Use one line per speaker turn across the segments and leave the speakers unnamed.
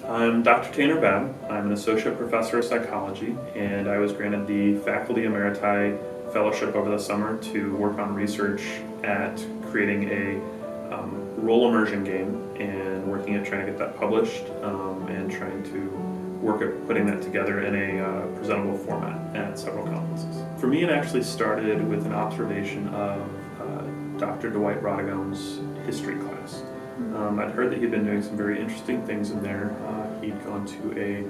I'm Dr. Tanner Babb. I'm an associate professor of psychology, and I was granted the Faculty Emeriti Fellowship over the summer to work on research at creating a role immersion game and working at trying to get that published and trying to work at putting that together in a presentable format at several conferences. For me, it actually started with an observation of Dr. Dwight Rodigone's history class. I'd heard that he'd been doing some very interesting things in there. He'd gone to a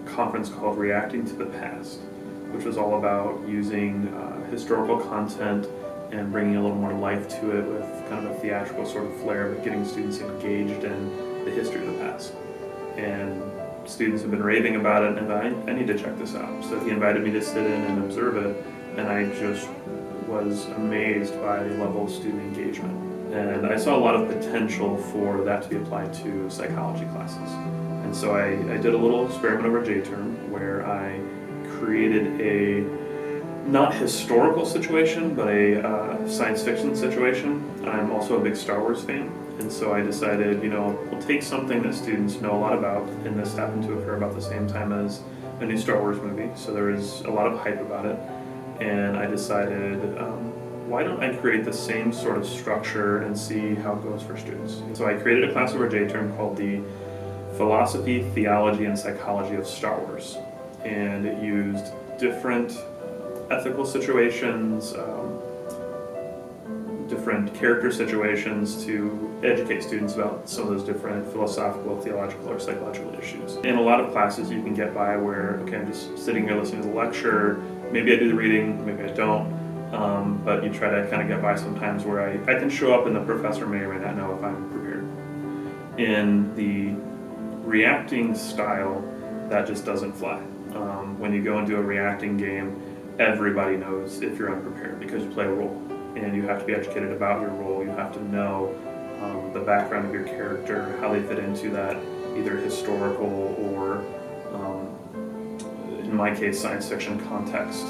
conference called Reacting to the Past, which was all about using historical content and bringing a little more life to it with kind of a theatrical sort of flair, but getting students engaged in the history of the past. And students have been raving about it, and I need to check this out. So he invited me to sit in and observe it, and I just was amazed by the level of student engagement. And I saw a lot of potential for that to be applied to psychology classes. And so I did a little experiment over J-term where I created a not historical situation, but a science fiction situation. I'm also a big Star Wars fan, and so I decided, we'll take something that students know a lot about, and this happened to occur about the same time as a new Star Wars movie, so there was a lot of hype about it, and I decided, why don't I create the same sort of structure and see how it goes for students? So I created a class over J-term called the Philosophy, Theology, and Psychology of Star Wars, and it used different ethical situations, different character situations to educate students about some of those different philosophical, theological, or psychological issues. In a lot of classes you can get by where, okay, I'm just sitting here listening to the lecture, maybe I do the reading, maybe I don't, but you try to kind of get by sometimes where I can show up and the professor may or may not know if I'm prepared. In the reacting style, that just doesn't fly. When you go into a reacting game, everybody knows if you're unprepared because you play a role, and you have to be educated about your role. You have to know the background of your character, how they fit into that either historical or, in my case, science fiction context.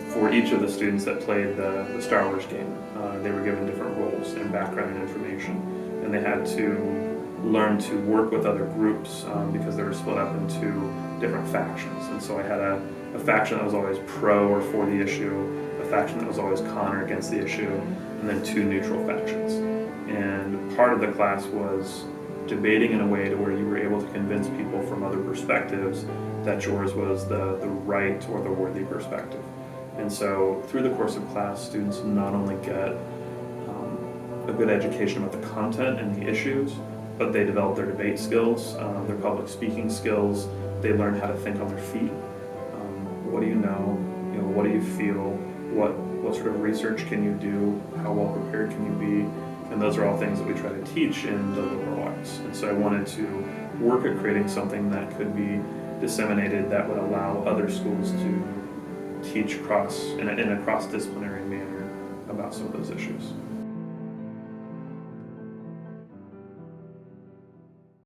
For each of the students that played the Star Wars game, they were given different roles and background and information, and they had to learn to work with other groups because they were split up into different factions. And so I had a faction that was always pro or for the issue, a faction that was always con or against the issue, and then two neutral factions. And part of the class was debating in a way to where you were able to convince people from other perspectives that yours was the right or the worthy perspective. And so through the course of class, students not only get a good education about the content and the issues, but they develop their debate skills, their public speaking skills. They learn how to think on their feet. What do you know? What do you feel? What sort of research can you do? How well prepared can you be? And those are all things that we try to teach in the liberal arts. And so I wanted to work at creating something that could be disseminated that would allow other schools to teach in a cross-disciplinary manner about some of those issues.